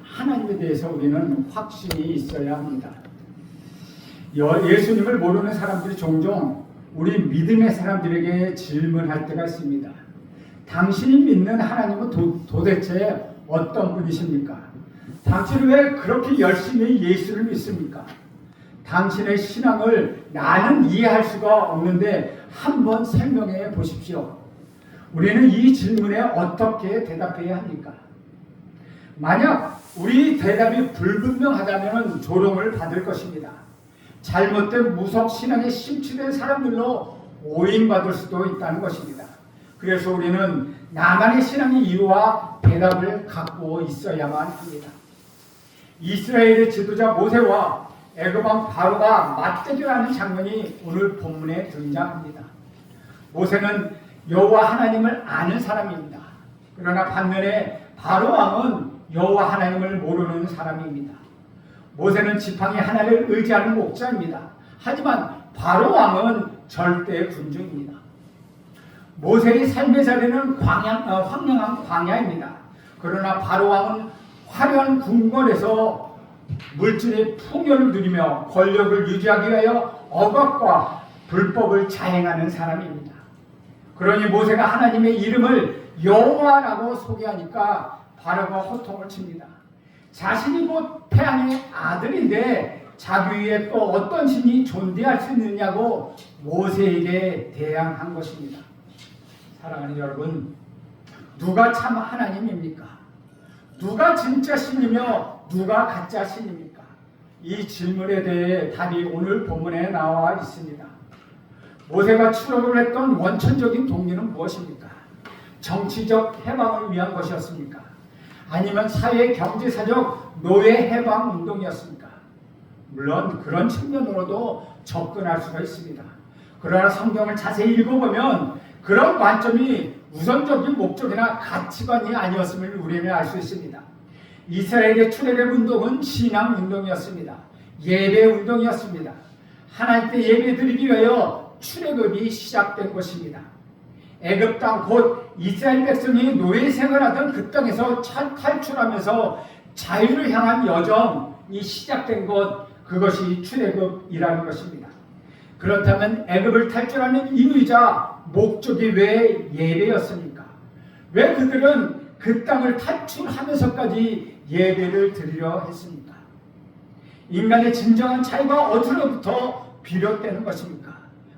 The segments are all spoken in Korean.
하나님에 대해서 우리는 확신이 있어야 합니다. 예수님을 모르는 사람들이 종종 우리 믿음의 사람들에게 질문할 때가 있습니다. 당신이 믿는 하나님은 도대체 어떤 분이십니까? 당신은 왜 그렇게 열심히 예수를 믿습니까? 당신의 신앙을 나는 이해할 수가 없는데 한번 설명해 보십시오. 우리는 이 질문에 어떻게 대답해야 합니까? 만약 우리 대답이 불분명하다면 조롱을 받을 것입니다. 잘못된 무속 신앙에 심취된 사람들로 오인받을 수도 있다는 것입니다. 그래서 우리는 나만의 신앙의 이유와 대답을 갖고 있어야만 합니다. 이스라엘의 지도자 모세와 애굽왕 바로가 맞대결하는 장면이 오늘 본문에 등장합니다. 모세는 여호와 하나님을 아는 사람입니다. 그러나 반면에 바로 왕은 여호와 하나님을 모르는 사람입니다. 모세는 지팡이 하나를 의지하는 목자입니다. 하지만 바로 왕은 절대 군중입니다. 모세의 삶의 자리는 황량한 광야입니다. 그러나 바로 왕은 화려한 궁궐에서 물질의 풍요를 누리며 권력을 유지하기 위하여 억압과 불법을 자행하는 사람입니다. 그러니 모세가 하나님의 이름을 여호와라고 소개하니까 바로가 호통을 칩니다. 자신이 곧 태양의 아들인데 자기 위에 또 어떤 신이 존재할 수 있느냐고 모세에게 대항한 것입니다. 사랑하는 여러분, 누가 참 하나님입니까? 누가 진짜 신이며 누가 가짜 신입니까? 이 질문에 대해 답이 오늘 본문에 나와 있습니다. 모세가 출애굽을 했던 원천적인 동기는 무엇입니까? 정치적 해방을 위한 것이었습니까? 아니면 사회 경제사적 노예 해방 운동이었습니까? 물론 그런 측면으로도 접근할 수가 있습니다. 그러나 성경을 자세히 읽어보면 그런 관점이 우선적인 목적이나 가치관이 아니었음을 우리는 알 수 있습니다. 이스라엘의 출애굽 운동은 신앙 운동이었습니다. 예배 운동이었습니다. 하나님께 예배 드리기 위하여 출애굽이 시작된 것입니다. 애굽 땅 곧 이스라엘 백성이 노예 생활하던 그 땅에서 탈출하면서 자유를 향한 여정이 시작된 것, 그것이 출애굽이라는 것입니다. 그렇다면 애굽을 탈출하는 이유이자 목적이 왜 예배였습니까? 왜 그들은 그 땅을 탈출하면서까지 예배를 드리려 했습니까? 인간의 진정한 차이가 어디로부터 비롯되는 것입니까?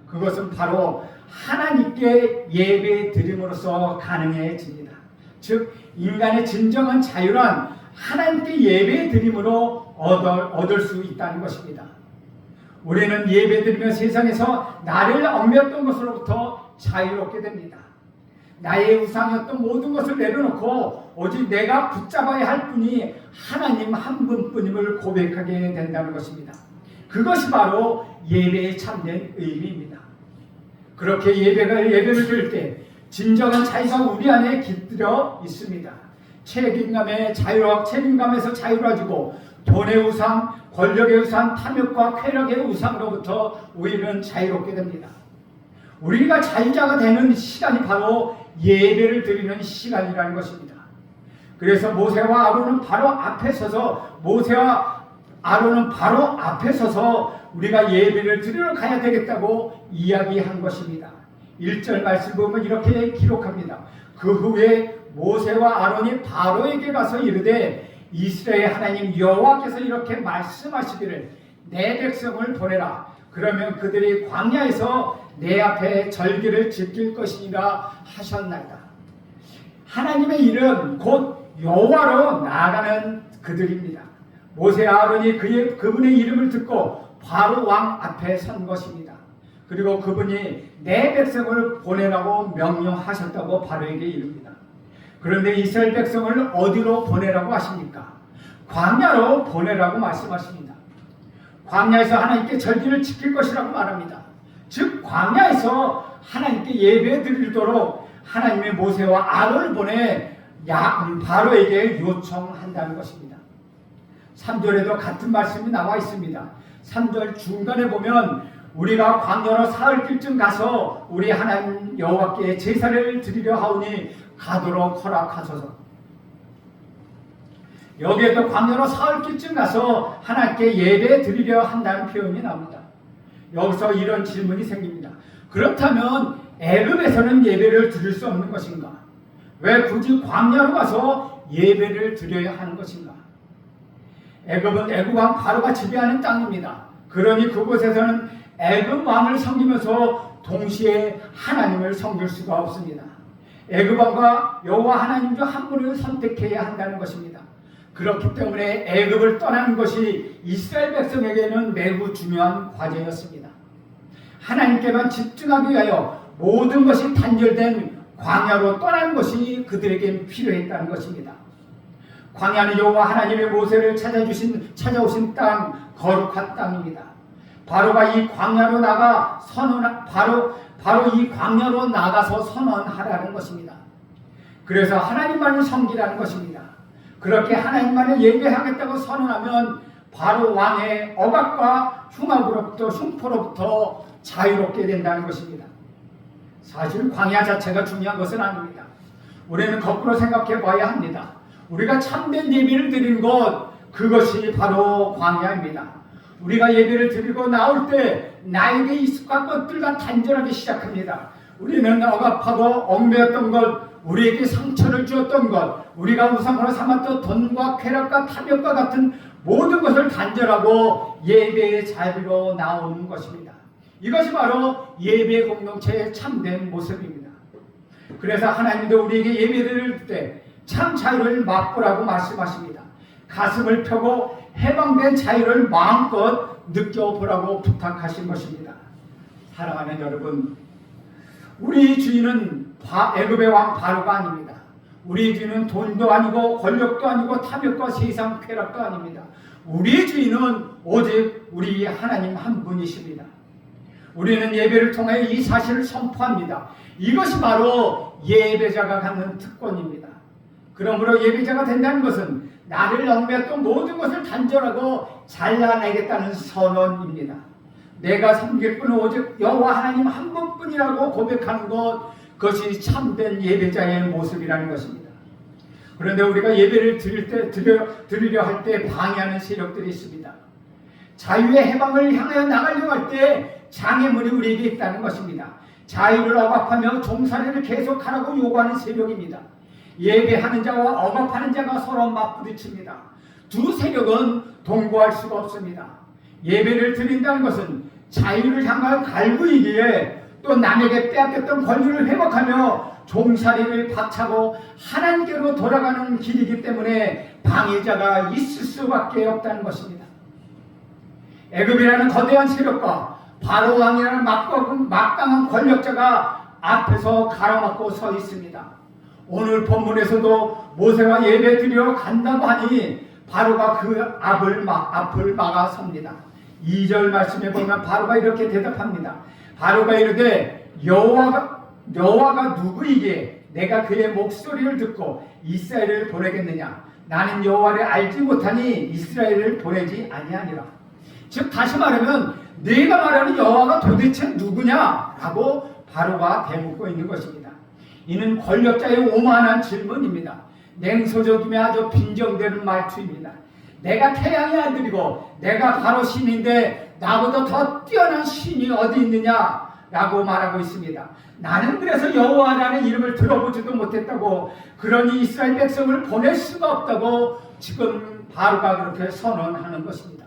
그것은 바로 하나님께 예배 드림으로써 가능해집니다. 즉 인간의 진정한 자유란 하나님께 예배 드림으로 얻을 수 있다는 것입니다. 우리는 예배 드리며 세상에서 나를 얽매였던 것으로부터 자유롭게 됩니다. 나의 우상이었던 모든 것을 내려놓고 오직 내가 붙잡아야 할 분이 하나님 한 분뿐임을 고백하게 된다는 것입니다. 그것이 바로 예배의 참된 의미입니다. 그렇게 예배를 드릴 때 진정한 자유가 우리 안에 깃들어 있습니다. 책임감에서 자유로워지고 돈의 우상, 권력의 우상, 탐욕과 쾌락의 우상으로부터 우리는 자유롭게 됩니다. 우리가 자유자가 되는 시간이 바로 예배를 드리는 시간이라는 것입니다. 그래서 모세와 아론은 바로 앞에 서서 우리가 예배를 드리러 가야 되겠다고 이야기한 것입니다. 1절 말씀 보면 이렇게 기록합니다. 그 후에 모세와 아론이 바로에게 가서 이르되 이스라엘 하나님 여호와께서 이렇게 말씀하시기를 내 백성을 보내라. 그러면 그들이 광야에서 내 앞에 절기를 지킬 것이니라 하셨나이다. 하나님의 이름 곧 여호와로 나아가는 그들입니다. 모세와 아론이 그분의 이름을 듣고 바로 왕 앞에 선 것입니다. 그리고 그분이 내 백성을 보내라고 명령하셨다고 바로에게 이릅니다. 그런데 이스라엘 백성을 어디로 보내라고 하십니까? 광야로 보내라고 말씀하십니다. 광야에서 하나님께 절기를 지킬 것이라고 말합니다. 즉 광야에서 하나님께 예배 드리도록 하나님의 모세와 아론을 보내 바로에게 요청한다는 것입니다. 3절에도 같은 말씀이 나와 있습니다. 3절 중간에 보면 우리가 광야로 사흘길쯤 가서 우리 하나님 여호와께 제사를 드리려 하오니 가도록 허락하소서. 여기에도 광야로 사흘길쯤 가서 하나님께 예배 드리려 한다는 표현이 나옵니다. 여기서 이런 질문이 생깁니다. 그렇다면 애굽에서는 예배를 드릴 수 없는 것인가? 왜 굳이 광야로 가서 예배를 드려야 하는 것인가? 애굽은 애굽 왕 바로가 지배하는 땅입니다. 그러니 그곳에서는 애굽 왕을 섬기면서 동시에 하나님을 섬길 수가 없습니다. 애굽 왕과 여호와 하나님 중 한 분을 선택해야 한다는 것입니다. 그렇기 때문에 애굽을 떠나는 것이 이스라엘 백성에게는 매우 중요한 과제였습니다. 하나님께만 집중하기 위하여 모든 것이 단절된 광야로 떠나는 것이 그들에게 필요했다는 것입니다. 광야는 여호와 하나님의 모세를 찾아오신 땅, 거룩한 땅입니다. 바로가 이 광야로 나가 바로 이 광야로 나가서 선언하라는 것입니다. 그래서 하나님만을 섬기라는 것입니다. 그렇게 하나님만을 예배하겠다고 선언하면 바로 왕의 억압과 흉포로부터 자유롭게 된다는 것입니다. 사실 광야 자체가 중요한 것은 아닙니다. 우리는 거꾸로 생각해 봐야 합니다. 우리가 참된 예배를 드리는 것, 그것이 바로 광야입니다. 우리가 예배를 드리고 나올 때 나에게 익숙한 것들과 단절하기 시작합니다. 우리는 억압하고 얽매였던 것, 우리에게 상처를 주었던 것, 우리가 우상으로 삼았던 돈과 쾌락과 탐욕과 같은 모든 것을 단절하고 예배의 자리로 나오는 것입니다. 이것이 바로 예배 공동체의 참된 모습입니다. 그래서 하나님도 우리에게 예배드릴 때 참 자유를 맛보라고 말씀하십니다. 가슴을 펴고 해방된 자유를 마음껏 느껴보라고 부탁하신 것입니다. 사랑하는 여러분, 우리 주인은 애굽의 왕 바로가 아닙니다. 우리 주인은 돈도 아니고 권력도 아니고 탐욕과 세상 쾌락도 아닙니다. 우리 주인은 오직 우리 하나님 한 분이십니다. 우리는 예배를 통해 이 사실을 선포합니다. 이것이 바로 예배자가 갖는 특권입니다. 그러므로 예배자가 된다는 것은 나를 얽매였던 모든 것을 단절하고 잘라내겠다는 선언입니다. 내가 섬길 분은 오직 여호와 하나님 한 분뿐이라고 고백하는 것, 그것이 참된 예배자의 모습이라는 것입니다. 그런데 우리가 예배를 드리려 할 때 방해하는 세력들이 있습니다. 자유의 해방을 향하여 나가려고 할 때 장애물이 우리에게 있다는 것입니다. 자유를 억압하며 종살이를 계속하라고 요구하는 세력입니다. 예배하는 자와 억압하는 자가 서로 맞부딪힙니다. 두 세력은 동거할 수가 없습니다. 예배를 드린다는 것은 자유를 향한 갈구이기에 또 남에게 빼앗겼던 권리를 회복하며 종살이를 박차고 하나님께로 돌아가는 길이기 때문에 방해자가 있을 수밖에 없다는 것입니다. 애굽이라는 거대한 세력과 바로 왕이라는 막강한 권력자가 앞에서 가로막고 서 있습니다. 오늘 본문에서도 모세가 예배 드리러 간다고 하니 바로가 그 앞을 막아섭니다. 2절 말씀에 보면 바로가 이렇게 대답합니다. 바로가 이르되 여호와가 누구이기에 내가 그의 목소리를 듣고 이스라엘을 보내겠느냐? 나는 여호와를 알지 못하니 이스라엘을 보내지 아니하니라. 즉 다시 말하면 네가 말하는 여호와가 도대체 누구냐라고 바로가 대묻고 있는 것입니다. 이는 권력자의 오만한 질문입니다. 냉소적이며 아주 빈정되는 말투입니다. 내가 태양의 아들이고 내가 바로 신인데 나보다 더 뛰어난 신이 어디 있느냐 라고 말하고 있습니다. 나는 그래서 여호와라는 이름을 들어보지도 못했다고, 그러니 이스라엘 백성을 보낼 수가 없다고 지금 바로가 그렇게 선언하는 것입니다.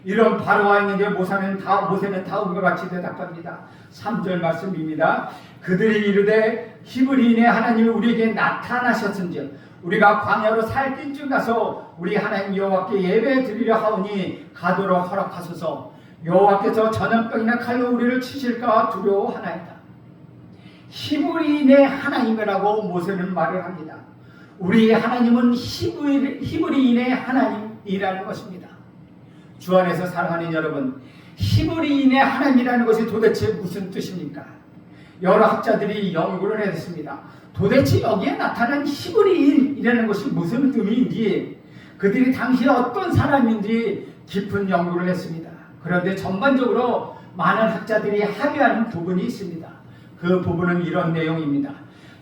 이런 바로와 있는데 모세는 다음과 같이 대답합니다. 3절 말씀입니다. 그들이 이르되 히브리인의 하나님이 우리에게 나타나셨은즉 우리가 광야로 살길쯤 가서 우리 하나님 여호와께 예배 드리려 하오니 가도록 허락하소서. 여호와께서 전염병이나 칼로 우리를 치실까 두려워하나이다. 히브리인의 하나님이라고 모세는 말을 합니다. 우리의 하나님은 히브리인의 하나님이라는 것입니다. 주 안에서 사랑하는 여러분, 히브리인의 하나님이라는 것이 도대체 무슨 뜻입니까? 여러 학자들이 연구를 했습니다. 도대체 여기에 나타난 히브리인이라는 것이 무슨 의미인지, 그들이 당시에 어떤 사람인지 깊은 연구를 했습니다. 그런데 전반적으로 많은 학자들이 합의하는 부분이 있습니다. 그 부분은 이런 내용입니다.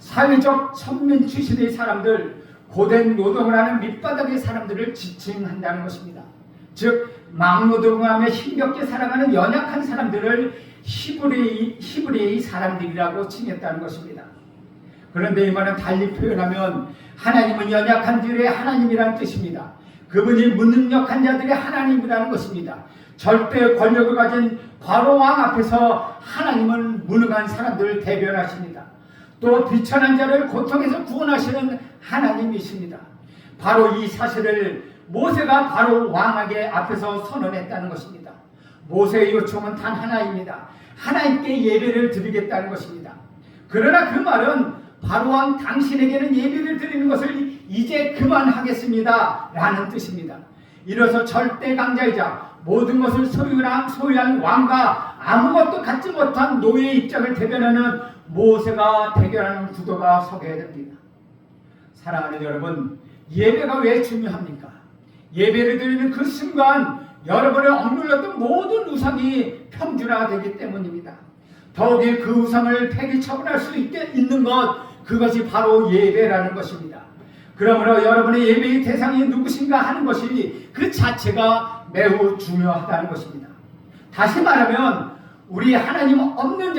사회적 선민 출신의 사람들, 고된 노동을 하는 밑바닥의 사람들을 지칭한다는 것입니다. 즉 막노동하며 힘겹게 살아가는 연약한 사람들을 히브리의 사람들이라고 칭했다는 것입니다. 그런데 이 말은 달리 표현하면 하나님은 연약한 자들의 하나님이라는 뜻입니다. 그분이 무능력한 자들의 하나님이라는 것입니다. 절대 권력을 가진 바로 왕 앞에서 하나님은 무능한 사람들을 대변하십니다. 또 비천한 자를 고통에서 구원하시는 하나님이십니다. 바로 이 사실을 모세가 바로 왕에게 앞에서 선언했다는 것입니다. 모세의 요청은 단 하나입니다. 하나님께 예배를 드리겠다는 것입니다. 그러나 그 말은 바로 왕 당신에게는 예배를 드리는 것을 이제 그만하겠습니다 라는 뜻입니다. 이로써 절대 강자이자 모든 것을 소유한 왕과 아무것도 갖지 못한 노예의 입장을 대변하는 모세가 대결하는 구도가 서게 됩니다. 사랑하는 여러분, 예배가 왜 중요합니까? 예배를 드리는 그 순간 여러분을 억눌렀던 모든 우상이 평준화되기 때문입니다. 더욱이 그 우상을 폐기 처분할 수 있는 것, 그것이 바로 예배라는 것입니다. 그러므로 여러분의 예배의 대상이 누구신가 하는 것이 그 자체가 매우 중요하다는 것입니다. 다시 말하면 우리 하나님은 없는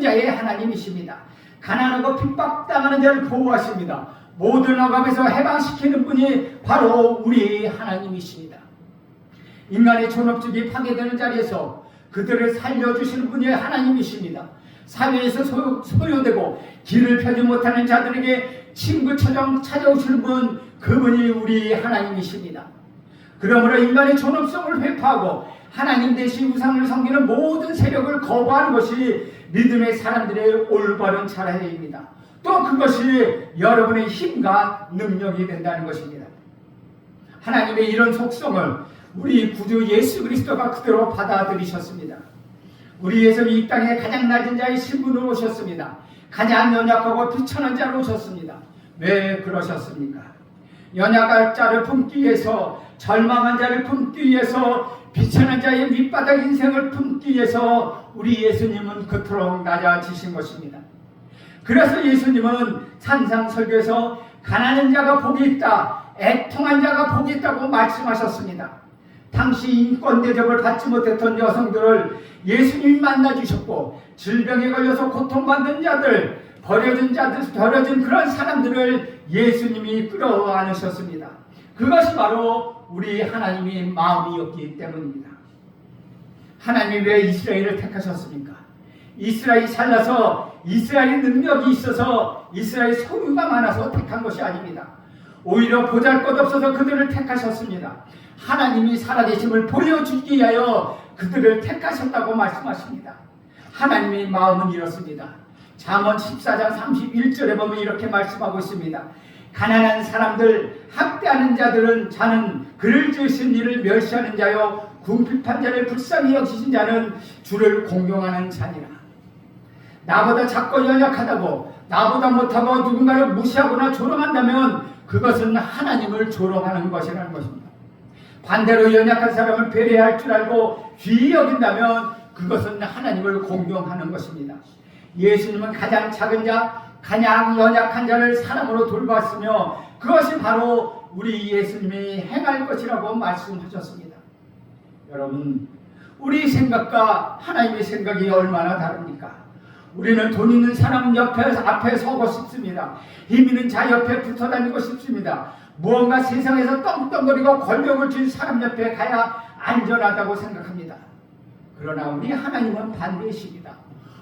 자의 하나님이십니다. 가난하고 핍박당하는 자를 보호하십니다. 모든 억압에서 해방시키는 분이 바로 우리 하나님이십니다. 인간의 존엄성이 파괴되는 자리에서 그들을 살려주시는 분이 하나님이십니다. 사회에서 소요되고 길을 펴지 못하는 자들에게 친구처럼 찾아오시는 분, 그분이 우리 하나님이십니다. 그러므로 인간의 존엄성을 회파하고 하나님 대신 우상을 섬기는 모든 세력을 거부하는 것이 믿음의 사람들의 올바른 자세입니다. 또 그것이 여러분의 힘과 능력이 된다는 것입니다. 하나님의 이런 속성을 우리 구주 예수 그리스도가 그대로 받아들이셨습니다. 우리 예수는 이 땅에 가장 낮은 자의 신분으로 오셨습니다. 가장 연약하고 비천한 자로 오셨습니다. 왜 그러셨습니까? 연약한 자를 품기 위해서, 절망한 자를 품기 위해서, 비천한 자의 밑바닥 인생을 품기 위해서 우리 예수님은 그토록 낮아지신 것입니다. 그래서 예수님은 산상설교에서 가난한 자가 복이 있다, 애통한 자가 복이 있다고 말씀하셨습니다. 당시 인권 대접을 받지 못했던 여성들을 예수님이 만나주셨고, 질병에 걸려서 고통받는 자들, 버려진 그런 사람들을 예수님이 끌어안으셨습니다. 그것이 바로 우리 하나님의 마음이었기 때문입니다. 하나님이 왜 이스라엘을 택하셨습니까? 이스라엘이 잘나서, 이스라엘의 능력이 있어서, 이스라엘의 소유가 많아서 택한 것이 아닙니다. 오히려 보잘것없어서 그들을 택하셨습니다. 하나님이 살아계심을 보여주기 위하여 그들을 택하셨다고 말씀하십니다. 하나님의 마음은 이렇습니다. 잠언 14장 31절에 보면 이렇게 말씀하고 있습니다. 가난한 사람들, 학대하는 자는 그를 지으신 이를 멸시하는 자요, 궁핍한 자를 불쌍히 여기신 자는 주를 공경하는 자니라. 나보다 작고 연약하다고, 나보다 못하고 누군가를 무시하거나 조롱한다면 그것은 하나님을 조롱하는 것이라는 것입니다. 반대로 연약한 사람을 배려할 줄 알고 귀히 여긴다면 그것은 하나님을 공경하는 것입니다. 예수님은 가장 작은 자, 가장 연약한 자를 사랑으로 돌봤으며 그것이 바로 우리 예수님이 행할 것이라고 말씀하셨습니다. 여러분, 우리 생각과 하나님의 생각이 얼마나 다릅니까? 우리는 돈 있는 사람 앞에 서고 싶습니다. 힘 있는 자 옆에 붙어 다니고 싶습니다. 무언가 세상에서 떵떵거리고 권력을 쥔 사람 옆에 가야 안전하다고 생각합니다. 그러나 우리 하나님은 반대이십니다.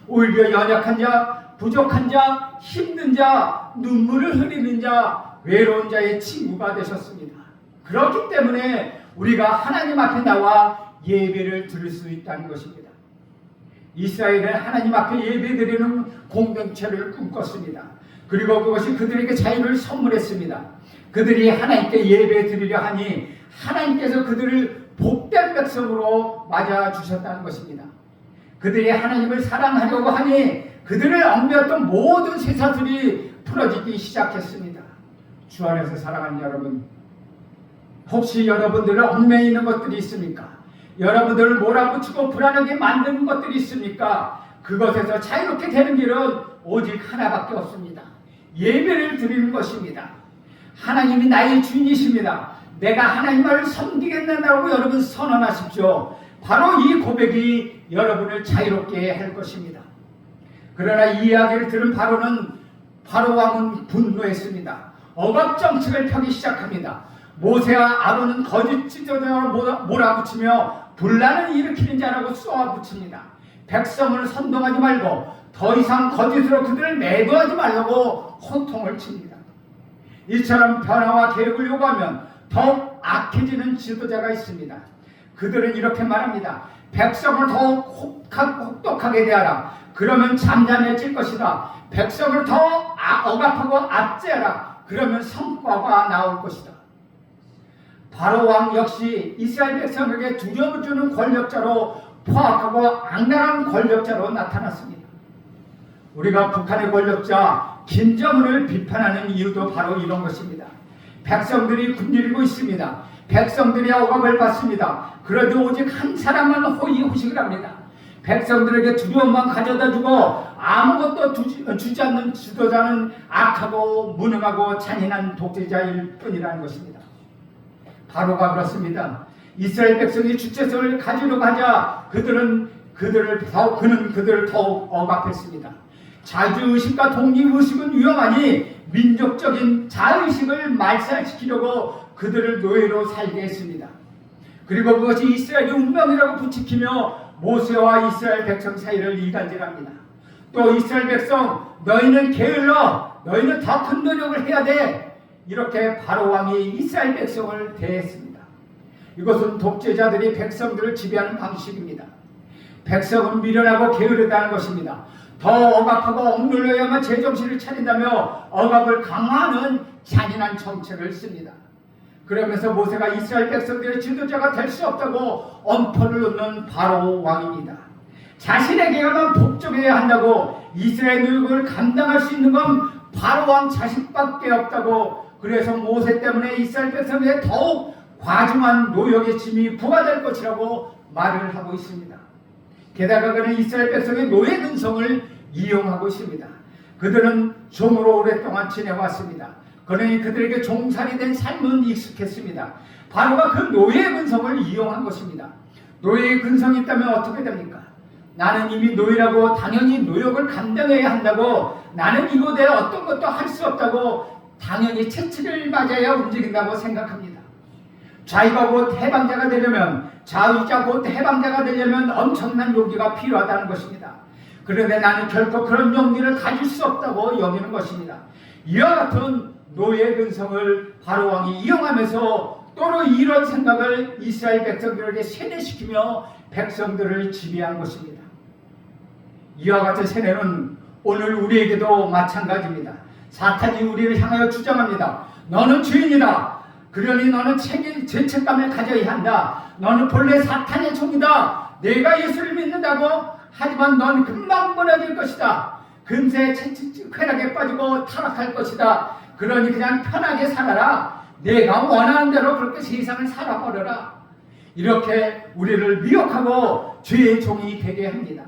오히려 연약한 자, 부족한 자, 힘든 자, 눈물을 흘리는 자, 외로운 자의 친구가 되셨습니다. 그렇기 때문에 우리가 하나님 앞에 나와 예배를 드릴 수 있다는 것입니다. 이스라엘은 하나님 앞에 예배드리는 공동체를 꿈꿨습니다. 그리고 그것이 그들에게 자유를 선물했습니다. 그들이 하나님께 예배드리려 하니 하나님께서 그들을 복된 백성으로 맞아주셨다는 것입니다. 그들이 하나님을 사랑하려고 하니 그들을 얽매였던 모든 쇠사슬이 풀어지기 시작했습니다. 주 안에서 사랑하는 여러분, 혹시 여러분들을 얽매이는 있는 것들이 있습니까? 여러분들을 몰아붙이고 불안하게 만드는 것들이 있습니까? 그것에서 자유롭게 되는 길은 오직 하나밖에 없습니다. 예배를 드리는 것입니다. 하나님이 나의 주인이십니다. 내가 하나님을 섬기겠다고 여러분 선언하십시오. 바로 이 고백이 여러분을 자유롭게 할 것입니다. 그러나 이 이야기를 들은 바로 왕은 분노했습니다. 억압 정책을 펴기 시작합니다. 모세와 아론은 거짓 지도자로 몰아붙이며 분란을 일으키는 자라고 쏘아붙입니다. 백성을 선동하지 말고 더 이상 거짓으로 그들을 매도하지 말라고 호통을 칩니다. 이처럼 변화와 계획을 요구하면 더욱 악해지는 지도자가 있습니다. 그들은 이렇게 말합니다. 백성을 더욱 혹독하게 대하라. 그러면 잠잠해질 것이다. 백성을 더 억압하고 압제하라. 그러면 성과가 나올 것이다. 바로 왕 역시 이스라엘 백성에게 두려움을 주는 권력자로 포악하고 악랄한 권력자로 나타났습니다. 우리가 북한의 권력자 김정은을 비판하는 이유도 바로 이런 것입니다. 백성들이 굶주리고 있습니다. 백성들이 억압을 받습니다. 그래도 오직 한 사람만 호의호식을 합니다. 백성들에게 두려움만 가져다 주고 아무것도 주지 않는 지도자는 악하고 무능하고 잔인한 독재자일 뿐이라는 것입니다. 바로가 그렇습니다. 이스라엘 백성이 주체성을 가지러 가자 그는 그들을 더욱 억압했습니다. 자주의식과 독립의식은 위험하니 민족적인 자의식을 말살시키려고 그들을 노예로 살게 했습니다. 그리고 그것이 이스라엘의 운명이라고 부추기며 모세와 이스라엘 백성 사이를 이간질합니다. 또 이스라엘 백성 너희는 게을러 너희는 더 큰 노력을 해야 돼 이렇게 바로 왕이 이스라엘 백성을 대했습니다. 이것은 독재자들이 백성들을 지배하는 방식입니다. 백성은 미련하고 게으르다는 것입니다. 더 억압하고 억눌러야만 제정신을 차린다며 억압을 강화하는 잔인한 정책을 씁니다. 그러면서 모세가 이스라엘 백성들의 지도자가 될 수 없다고 엄포를 놓는 바로 왕입니다. 자신에게만 복종해야 한다고 이스라엘 노력을 감당할 수 있는 건 바로 왕 자신밖에 없다고 그래서 모세 때문에 이스라엘 백성에게 더욱 과중한 노역의 짐이 부과될 것이라고 말을 하고 있습니다. 게다가 그는 이스라엘 백성의 노예 근성을 이용하고 있습니다. 그들은 종으로 오랫동안 지내왔습니다. 그러니 그들에게 종살이 된 삶은 익숙했습니다. 바로가 그 노예 근성을 이용한 것입니다. 노예의 근성이 있다면 어떻게 됩니까? 나는 이미 노예라고 당연히 노역을 감당해야 한다고 나는 이곳에 어떤 것도 할 수 없다고 당연히 채찍을 맞아야 움직인다고 생각합니다. 자기가 곧 해방자가 되려면 자유자 곧 해방자가 되려면 엄청난 용기가 필요하다는 것입니다. 그런데 나는 결코 그런 용기를 가질 수 없다고 여기는 것입니다. 이와 같은 노예 근성을 바로 왕이 이용하면서 또는 이런 생각을 이스라엘 백성들에게 세뇌시키며 백성들을 지배한 것입니다. 이와 같은 세뇌는 오늘 우리에게도 마찬가지입니다. 사탄이 우리를 향하여 주장합니다. 너는 죄인이다. 그러니 너는 죄책감을 가져야 한다. 너는 본래 사탄의 종이다. 내가 예수를 믿는다고 하지만 넌 금방 무너질 것이다. 금세 쾌락에 빠지고 타락할 것이다. 그러니 그냥 편하게 살아라. 내가 원하는 대로 그렇게 세상을 살아버려라. 이렇게 우리를 미혹하고 죄의 종이 되게 합니다.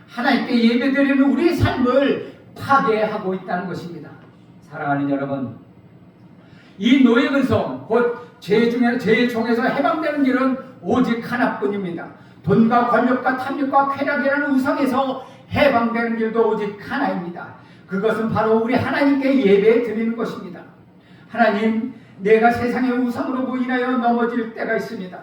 하나님께 예배드리는 우리의 삶을 파괴하고 있다는 것입니다. 사랑하는 여러분, 이 노예 근성 곧 죄의 종에서 해방되는 길은 오직 하나뿐입니다. 돈과 권력과 탐욕과 쾌락이라는 우상에서 해방되는 길도 오직 하나입니다. 그것은 바로 우리 하나님께 예배 드리는 것입니다. 하나님, 내가 세상의 우상으로 인하여 넘어질 때가 있습니다.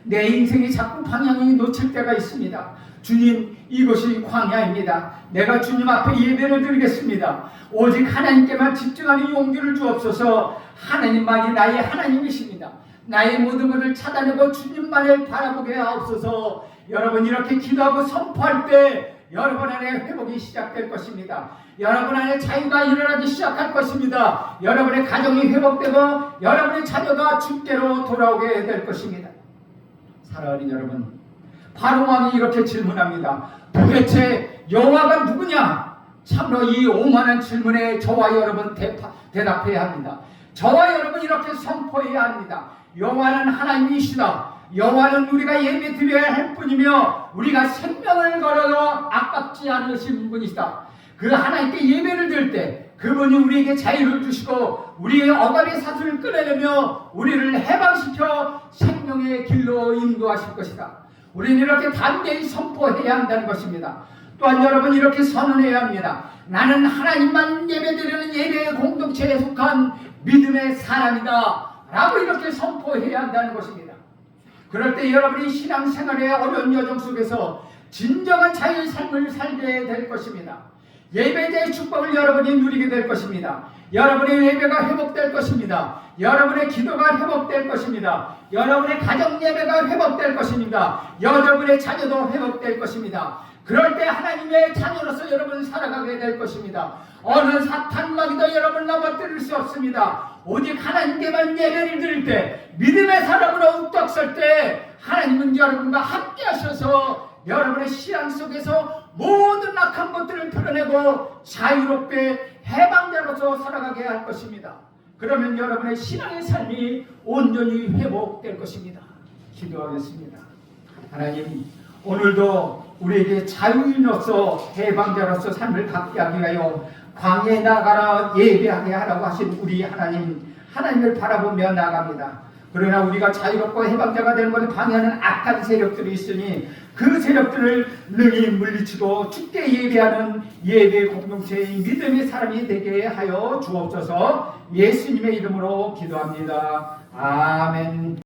내 인생이 자꾸 방향이 놓칠 때가 있습니다. 주님, 이곳이 광야입니다. 내가 주님 앞에 예배를 드리겠습니다. 오직 하나님께만 집중하는 용기를 주옵소서. 하나님만이 나의 하나님이십니다. 나의 모든 것을 차단하고 주님만을 바라보게 하옵소서. 여러분, 이렇게 기도하고 선포할 때 여러분 안에 회복이 시작될 것입니다. 여러분 안에 자유가 일어나기 시작할 것입니다. 여러분의 가정이 회복되고 여러분의 자녀가 주께로 돌아오게 될 것입니다. 사랑하는 여러분, 바로 왕이 이렇게 질문합니다. 도대체 여호와가 누구냐? 참으로 이 오만한 질문에 저와 여러분 대답해야 합니다. 저와 여러분 이렇게 선포해야 합니다. 여호와는 하나님이시다. 여호와는 우리가 예배 드려야 할 뿐이며 우리가 생명을 걸어도 아깝지 않으신 분이시다. 그 하나님께 예배를 드릴 때 그분이 우리에게 자유를 주시고 우리의 억압의 사슬을 끊어내며 우리를 해방시켜 생명의 길로 인도하실 것이다. 우리는 이렇게 담대히 선포해야 한다는 것입니다. 또한 여러분 이렇게 선언해야 합니다. 나는 하나님만 예배드리는 예배의 공동체에 속한 믿음의 사람이다 라고 이렇게 선포해야 한다는 것입니다. 그럴 때 여러분이 신앙생활의 어려운 여정 속에서 진정한 자유의 삶을 살게 될 것입니다. 예배자의 축복을 여러분이 누리게 될 것입니다. 여러분의 예배가 회복될 것입니다. 여러분의 기도가 회복될 것입니다. 여러분의 가정 예배가 회복될 것입니다. 여러분의 자녀도 회복될 것입니다. 그럴 때 하나님의 자녀로서 여러분 살아가게 될 것입니다. 어느 사탄마귀도 여러분 넘어뜨릴 수 없습니다. 오직 하나님께만 예배를 드릴 때, 믿음의 사람으로 우떡 설 때 하나님은 여러분과 함께 하셔서 여러분의 신앙 속에서 모든 악한 것들을 털어내고 자유롭게 해방자로서 살아가게 할 것입니다. 그러면 여러분의 신앙의 삶이 온전히 회복될 것입니다. 기도하겠습니다. 하나님, 오늘도 우리에게 자유인으로서 해방자로서 삶을 갖게 하기 위하여 광야에 나가라 예배하게 하라고 하신 우리 하나님을 바라보며 나갑니다. 그러나 우리가 자유롭고 해방자가 되는 것을 방해하는 악한 세력들이 있으니 그 세력들을 능히 물리치고 주께 예배하는 예배 공동체의 믿음의 사람이 되게 하여 주옵소서. 예수님의 이름으로 기도합니다. 아멘.